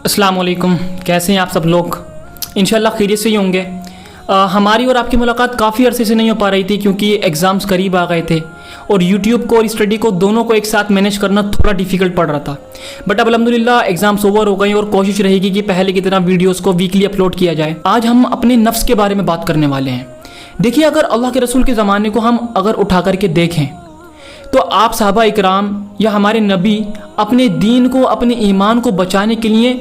अस्सलाम वालेकुम, कैसे हैं आप सब लोग। इंशाल्लाह खैरियत से ही होंगे। हमारी और आपकी मुलाकात काफ़ी अरसे से नहीं हो पा रही थी क्योंकि एग्ज़ाम्स करीब आ गए थे और यूट्यूब को और स्टडी को दोनों को एक साथ मैनेज करना थोड़ा डिफ़िकल्ट पड़ रहा था। बट अब अल्हम्दुलिल्लाह एग्ज़ाम्स ओवर हो गए और कोशिश रहेगी कि पहले की तरह वीडियोस को वीकली अपलोड किया जाए। आज हम अपने नफ्स के बारे में बात करने वाले हैं। देखिए, अगर अल्लाह के रसूल के ज़माने को हम अगर उठा करके देखें तो आप सहाबा इकराम या हमारे नबी अपने दीन को, अपने ईमान को बचाने के लिए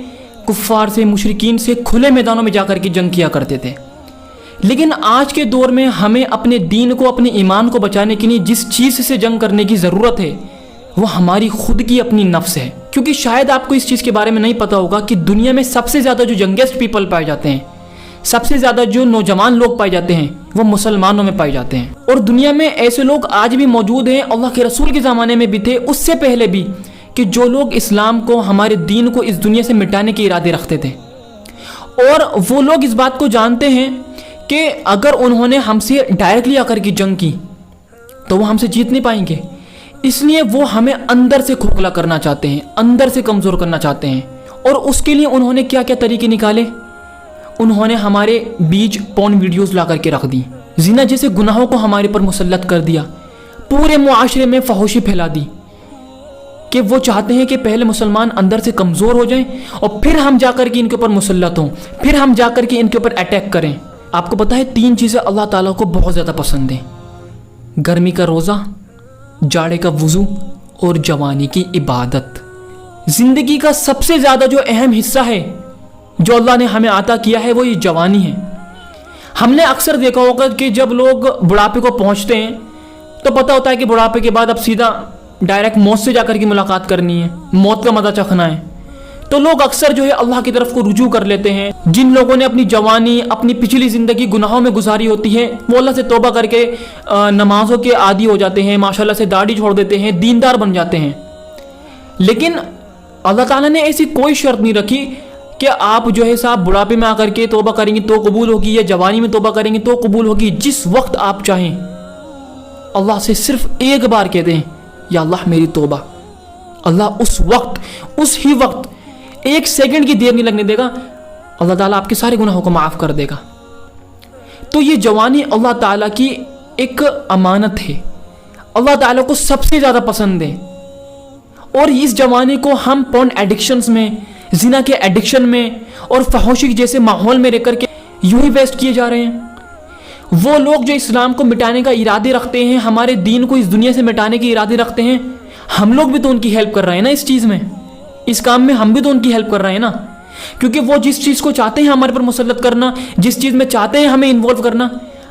कुफ़ार से, मुशरिकीन से खुले मैदानों में जाकर के जंग किया करते थे। लेकिन आज के दौर में हमें अपने दीन को, अपने ईमान को बचाने के लिए जिस चीज़ से जंग करने की ज़रूरत है वो हमारी खुद की अपनी नफ्स है। क्योंकि शायद आपको इस चीज़ के बारे में नहीं पता होगा कि दुनिया में सबसे ज़्यादा जो यंगेस्ट पीपल पाए जाते हैं, सबसे ज़्यादा जो नौजवान लोग पाए जाते हैं वो मुसलमानों में पाए जाते हैं। और दुनिया में ऐसे लोग आज भी मौजूद हैं, अल्लाह के रसूल के ज़माने में भी थे, उससे पहले भी, कि जो लोग इस्लाम को, हमारे दीन को इस दुनिया से मिटाने के इरादे रखते थे। और वो लोग इस बात को जानते हैं कि अगर उन्होंने हमसे डायरेक्टली आकर की जंग की तो वो हमसे जीत नहीं पाएंगे। इसलिए वो हमें अंदर से खोखला करना चाहते हैं, अंदर से कमज़ोर करना चाहते हैं। और उसके लिए उन्होंने क्या क्या तरीके निकाले। उन्होंने हमारे बीच पॉर्न वीडियोस ला करके रख दी, जिना जैसे गुनाहों को हमारे पर मुसल्लत कर दिया, पूरे मुआशरे में फहोशी फैला दी कि वो चाहते हैं कि पहले मुसलमान अंदर से कमज़ोर हो जाएं और फिर हम जाकर के इनके ऊपर मुसल्लत हों, फिर हम जाकर के इनके ऊपर अटैक करें। आपको पता है 3 चीज़ें अल्लाह ताला को बहुत ज़्यादा पसंद हैं: गर्मी का रोज़ा, जाड़े का वज़ू और जवानी की इबादत। ज़िंदगी का सबसे ज़्यादा जो अहम हिस्सा है जो अल्लाह ने हमें अता किया है वो ये जवानी है। हमने अक्सर देखा होगा कि जब लोग बुढ़ापे को पहुंचते हैं तो पता होता है कि बुढ़ापे के बाद अब सीधा डायरेक्ट मौत से जाकर की मुलाकात करनी है, मौत का मज़ा चखना है। तो लोग अक्सर जो है अल्लाह की तरफ को रुजू कर लेते हैं। जिन लोगों ने अपनी जवानी, अपनी पिछली ज़िंदगी गुनाहों में गुजारी होती है, वो अल्लाह से तौबा करके नमाज़ों के आदी हो जाते हैं, माशाल्लाह से दाढ़ी छोड़ देते हैं, दीनदार बन जाते हैं। लेकिन अल्लाह ताला ने ऐसी कोई शर्त नहीं रखी कि आप जो है साहब बुढ़ापे में आकर के तौबा करेंगे तो कबूल होगी या जवानी में तौबा करेंगे तो कबूल होगी। जिस वक्त आप चाहें अल्लाह से सिर्फ एक बार कह दें, या अल्लाह मेरी तौबा। अल्लाह उस वक्त, उस ही वक्त, 1 सेकंड की देर नहीं लगने देगा, अल्लाह ताला आपके सारे गुनाहों को माफ़ कर देगा। तो ये जवानी अल्लाह ताला की एक अमानत है, अल्लाह ताला को सबसे ज़्यादा पसंद है। और इस जवानी को हम पॉर्न एडिक्शंस में, जिना के एडिक्शन में और फहोशी जैसे माहौल में रह करके यूं ही वेस्ट किए जा रहे हैं। वो लोग जो इस्लाम को मिटाने का इरादे रखते हैं, हमारे दीन को इस दुनिया से मिटाने के इरादे रखते हैं, हम लोग भी तो उनकी हेल्प कर रहे हैं ना इस चीज़ में, इस काम में हम भी तो उनकी हेल्प कर रहे हैं ना। क्योंकि वो जिस चीज़ को चाहते हैं हमारे पर मुसल्लत करना, जिस चीज़ में चाहते हैं हमें इन्वॉल्व करना,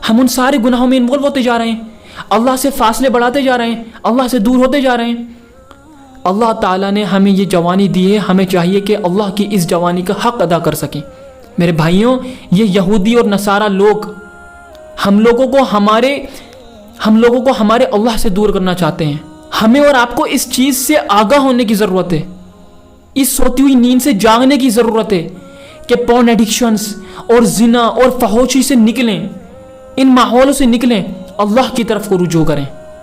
हम उन सारे गुनाहों में इन्वॉल्व होते जा रहे हैं, अल्लाह से फासले बढ़ाते जा रहे हैं, अल्लाह से दूर होते जा रहे हैं। अल्लाह ताला ने हमें ये जवानी दी है, हमें चाहिए कि अल्लाह की इस जवानी का हक़ अदा कर सकें। मेरे भाइयों, ये यहूदी और नसारा लोग हम लोगों को हमारे अल्लाह से दूर करना चाहते हैं। हमें और आपको इस चीज़ से आगाह होने की ज़रूरत है, इस सोती हुई नींद से जागने की ज़रूरत है कि पॉर्न एडिक्शंस और जिना और फहोशी से निकलें, इन माहौलों से निकलें, अल्लाह की तरफ को रुजू करें।